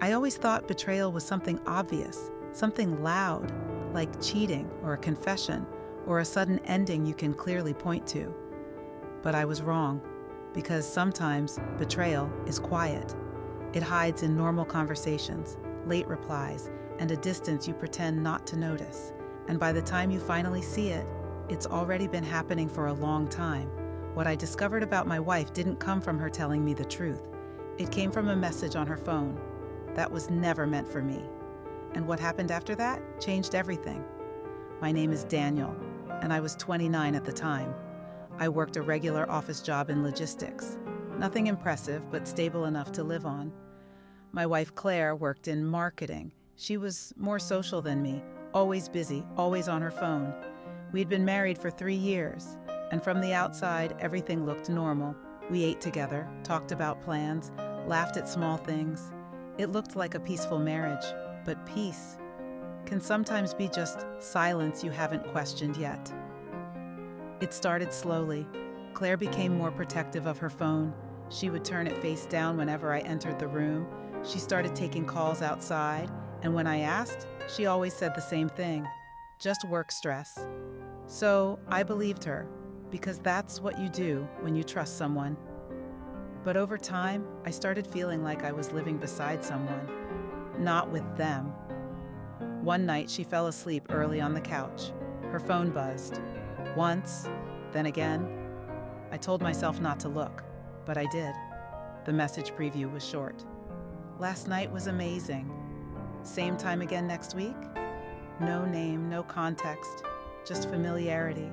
I always thought betrayal was something obvious, something loud, like cheating or a confession or a sudden ending you can clearly point to. But I was wrong, because sometimes betrayal is quiet. It hides in normal conversations, late replies, and a distance you pretend not to notice. And by the time you finally see it, it's already been happening for a long time. What I discovered about my wife didn't come from her telling me the truth. It came from a message on her phone. That was never meant for me. And what happened after that changed everything. My name is Daniel, and I was 29 at the time. I worked a regular office job in logistics. Nothing impressive, but stable enough to live on. My wife Claire worked in marketing. She was more social than me, always busy, always on her phone. We'd been married for 3 years, and from the outside, everything looked normal. We ate together, talked about plans, laughed at small things. It looked like a peaceful marriage, but peace can sometimes be just silence you haven't questioned yet. It started slowly. Claire became more protective of her phone. She would turn it face down whenever I entered the room. She started taking calls outside, and when I asked, she always said the same thing, just work stress. So I believed her, because that's what you do when you trust someone. But over time, I started feeling like I was living beside someone, not with them. One night, she fell asleep early on the couch. Her phone buzzed. Once, then again. I told myself not to look, but I did. The message preview was short. Last night was amazing. Same time again next week? No name, no context, just familiarity.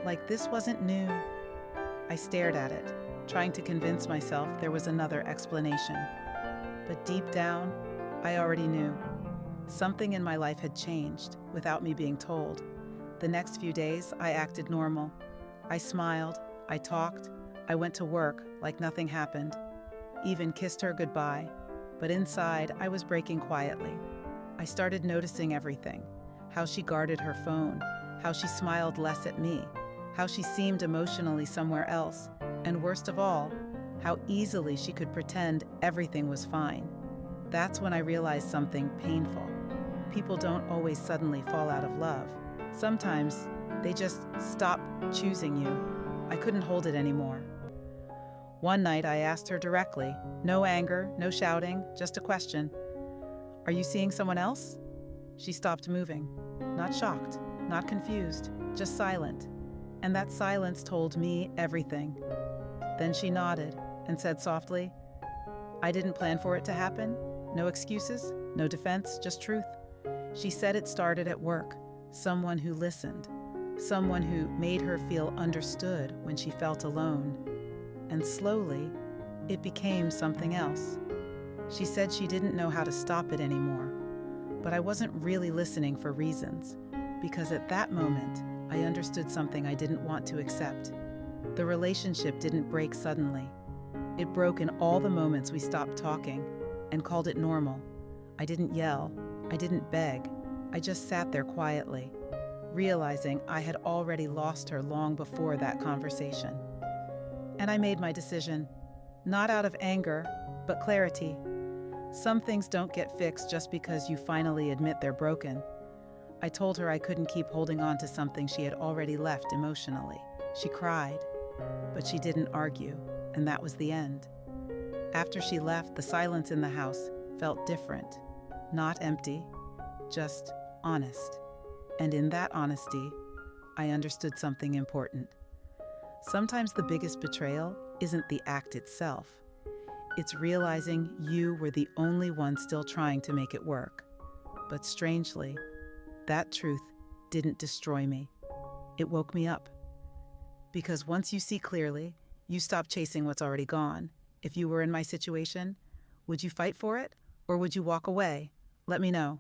Like this wasn't new. I stared at it, trying to convince myself there was another explanation. But deep down, I already knew. Something in my life had changed without me being told. The next few days, I acted normal. I smiled, I talked, I went to work like nothing happened. Even kissed her goodbye. But inside, I was breaking quietly. I started noticing everything. How she guarded her phone, how she smiled less at me, how she seemed emotionally somewhere else, and worst of all, how easily she could pretend everything was fine. That's when I realized something painful. People don't always suddenly fall out of love. Sometimes they just stop choosing you. I couldn't hold it anymore. One night I asked her directly, no anger, no shouting, just a question. Are you seeing someone else? She stopped moving, not shocked, not confused, just silent. And that silence told me everything. Then she nodded and said softly, I didn't plan for it to happen. No excuses, no defense, just truth. She said it started at work. Someone who listened, someone who made her feel understood when she felt alone. And slowly, it became something else. She said she didn't know how to stop it anymore, but I wasn't really listening for reasons, because at that moment, I understood something I didn't want to accept. The relationship didn't break suddenly. It broke in all the moments we stopped talking and called it normal. I didn't yell, I didn't beg, I just sat there quietly, realizing I had already lost her long before that conversation. And I made my decision, not out of anger, but clarity. Some things don't get fixed just because you finally admit they're broken. I told her I couldn't keep holding on to something she had already left emotionally. She cried, but she didn't argue, and that was the end. After she left, the silence in the house felt different, not empty, just honest. And in that honesty, I understood something important. Sometimes the biggest betrayal isn't the act itself. It's realizing you were the only one still trying to make it work. But strangely, that truth didn't destroy me. It woke me up. Because once you see clearly, you stop chasing what's already gone. If you were in my situation, would you fight for it or would you walk away? Let me know.